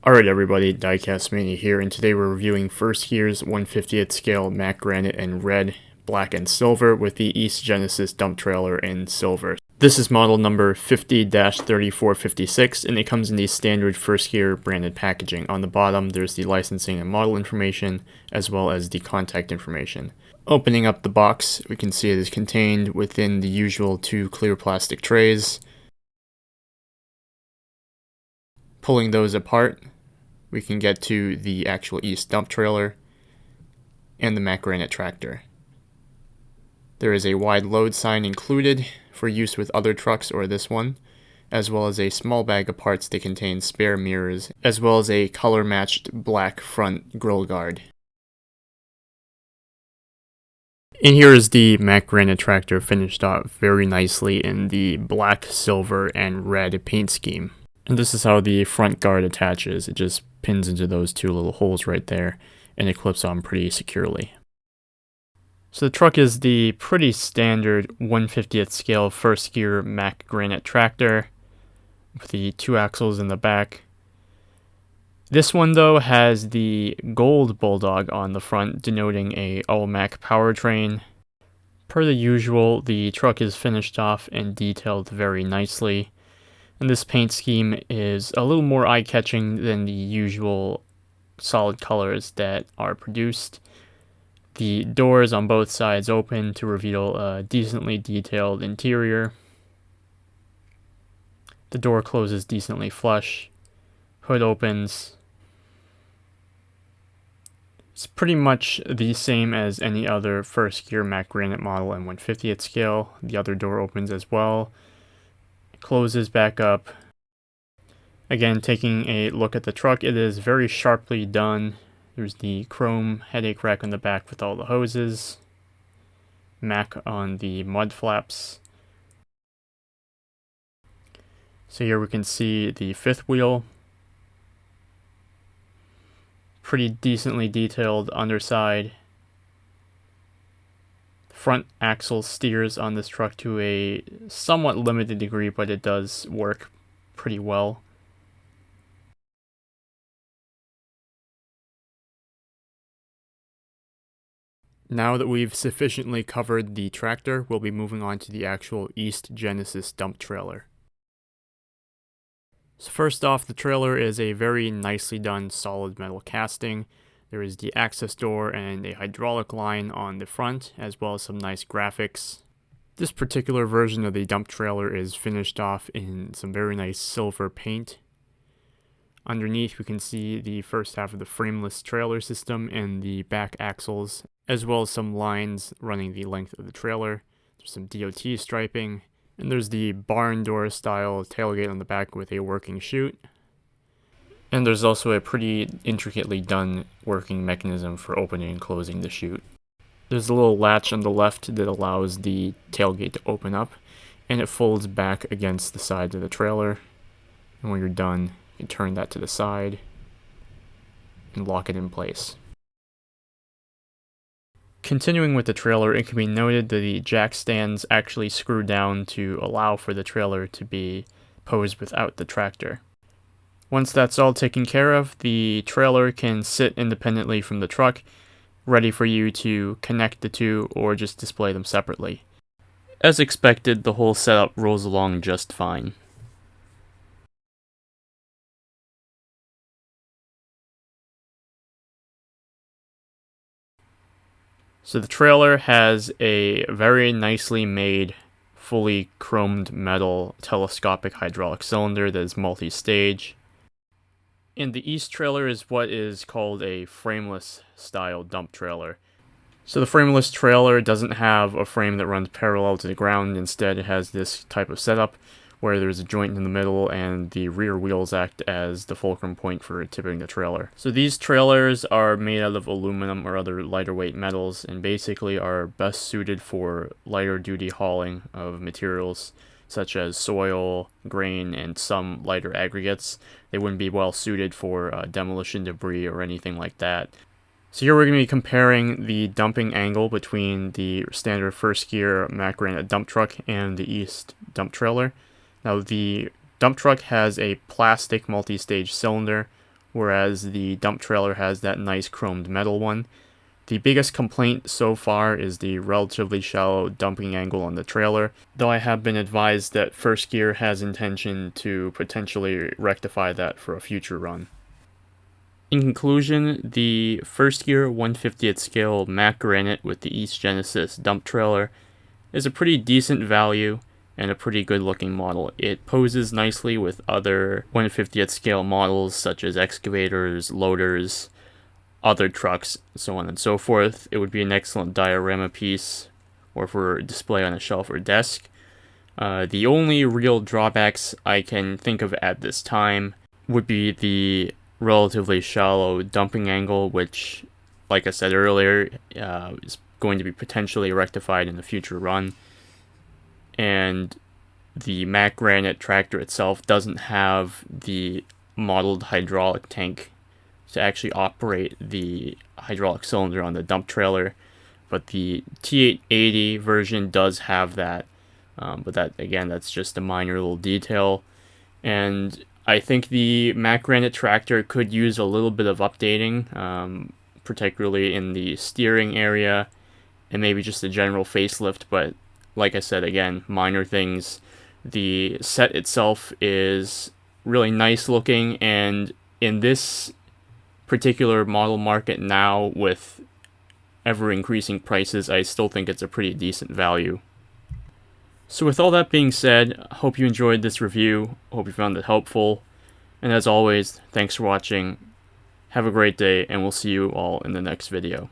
Alright everybody, diecastmania here, and today we're reviewing First Gear's 1/50th scale Mack Granite in red, black, and silver with the East Genesis dump trailer in silver. This is model number 50-3456, and it comes in the standard First Gear branded packaging. On the bottom, there's the licensing and model information, as well as the contact information. Opening up the box, we can see it is contained within the usual two clear plastic trays. Pulling those apart, we can get to the actual East dump trailer and the Mack Granite tractor. There is a wide load sign included for use with other trucks or this one, as well as a small bag of parts that contain spare mirrors, as well as a color-matched black front grille guard. And here is the Mack Granite tractor finished off very nicely in the black, silver, and red paint scheme. And this is how the front guard attaches. It just pins into those two little holes right there, and it clips on pretty securely. So the truck is the pretty standard 1/50th scale First Gear Mack Granite tractor with the two axles in the back. This one though has the gold bulldog on the front, denoting a all-Mack powertrain. Per the usual, the truck is finished off and detailed very nicely. And this paint scheme is a little more eye-catching than the usual solid colors that are produced. The doors on both sides open to reveal a decently detailed interior. The door closes decently flush. Hood opens. It's pretty much the same as any other First Gear Mack Granite model in 1/50th scale. The other door opens as well. Closes back up. Again, taking a look at the truck, it is very sharply done. There's the chrome headache rack on the back with all the hoses. Mack on the mud flaps. So here we can see the fifth wheel. Pretty decently detailed underside. Front axle steers on this truck to a somewhat limited degree, but it does work pretty well. Now that we've sufficiently covered the tractor, we'll be moving on to the actual East Genesis dump trailer. So first off, the trailer is a very nicely done solid metal casting. There is the access door and a hydraulic line on the front, as well as some nice graphics. This particular version of the dump trailer is finished off in some very nice silver paint. Underneath, we can see the first half of the frameless trailer system and the back axles, as well as some lines running the length of the trailer. There's some DOT striping, and there's the barn door style tailgate on the back with a working chute. And there's also a pretty intricately done working mechanism for opening and closing the chute. There's a little latch on the left that allows the tailgate to open up, and it folds back against the side of the trailer. And when you're done, you can turn that to the side and lock it in place. Continuing with the trailer, it can be noted that the jack stands actually screw down to allow for the trailer to be posed without the tractor. Once that's all taken care of, the trailer can sit independently from the truck, ready for you to connect the two or just display them separately. As expected, the whole setup rolls along just fine. So the trailer has a very nicely made, fully chromed metal telescopic hydraulic cylinder that is multi-stage. And the East trailer is what is called a frameless style dump trailer. So the frameless trailer doesn't have a frame that runs parallel to the ground. Instead, it has this type of setup where there's a joint in the middle and the rear wheels act as the fulcrum point for tipping the trailer. So these trailers are made out of aluminum or other lighter weight metals and basically are best suited for lighter duty hauling of materials such as soil, grain, and some lighter aggregates. They wouldn't be well suited for demolition debris or anything like that. So here we're going to be comparing the dumping angle between the standard First Gear Mack Granite dump truck and the East dump trailer. Now the dump truck has a plastic multi-stage cylinder whereas the dump trailer has that nice chromed metal one. The biggest complaint so far is the relatively shallow dumping angle on the trailer, though I have been advised that First Gear has intention to potentially rectify that for a future run. In conclusion, the First Gear 1/50th scale Mack Granite with the East Genesis dump trailer is a pretty decent value and a pretty good looking model. It poses nicely with other 1/50th scale models such as excavators, loaders, other trucks, so on and so forth. It would be an excellent diorama piece or for display on a shelf or desk. The only real drawbacks I can think of at this time would be the relatively shallow dumping angle, which, like I said earlier, is going to be potentially rectified in a future run. And the Mack Granite tractor itself doesn't have the modeled hydraulic tank to actually operate the hydraulic cylinder on the dump trailer, but the T880 version does have that. But that, again, that's just a minor little detail. And I think the Mack Granite tractor could use a little bit of updating, particularly in the steering area and maybe just a general facelift. But like I said, again, minor things. The set itself is really nice looking, and in this particular model market now, with ever increasing prices, I still think it's a pretty decent value. So with all that being said, I hope you enjoyed this review, hope you found it helpful, and as always, thanks for watching, have a great day, and we'll see you all in the next video.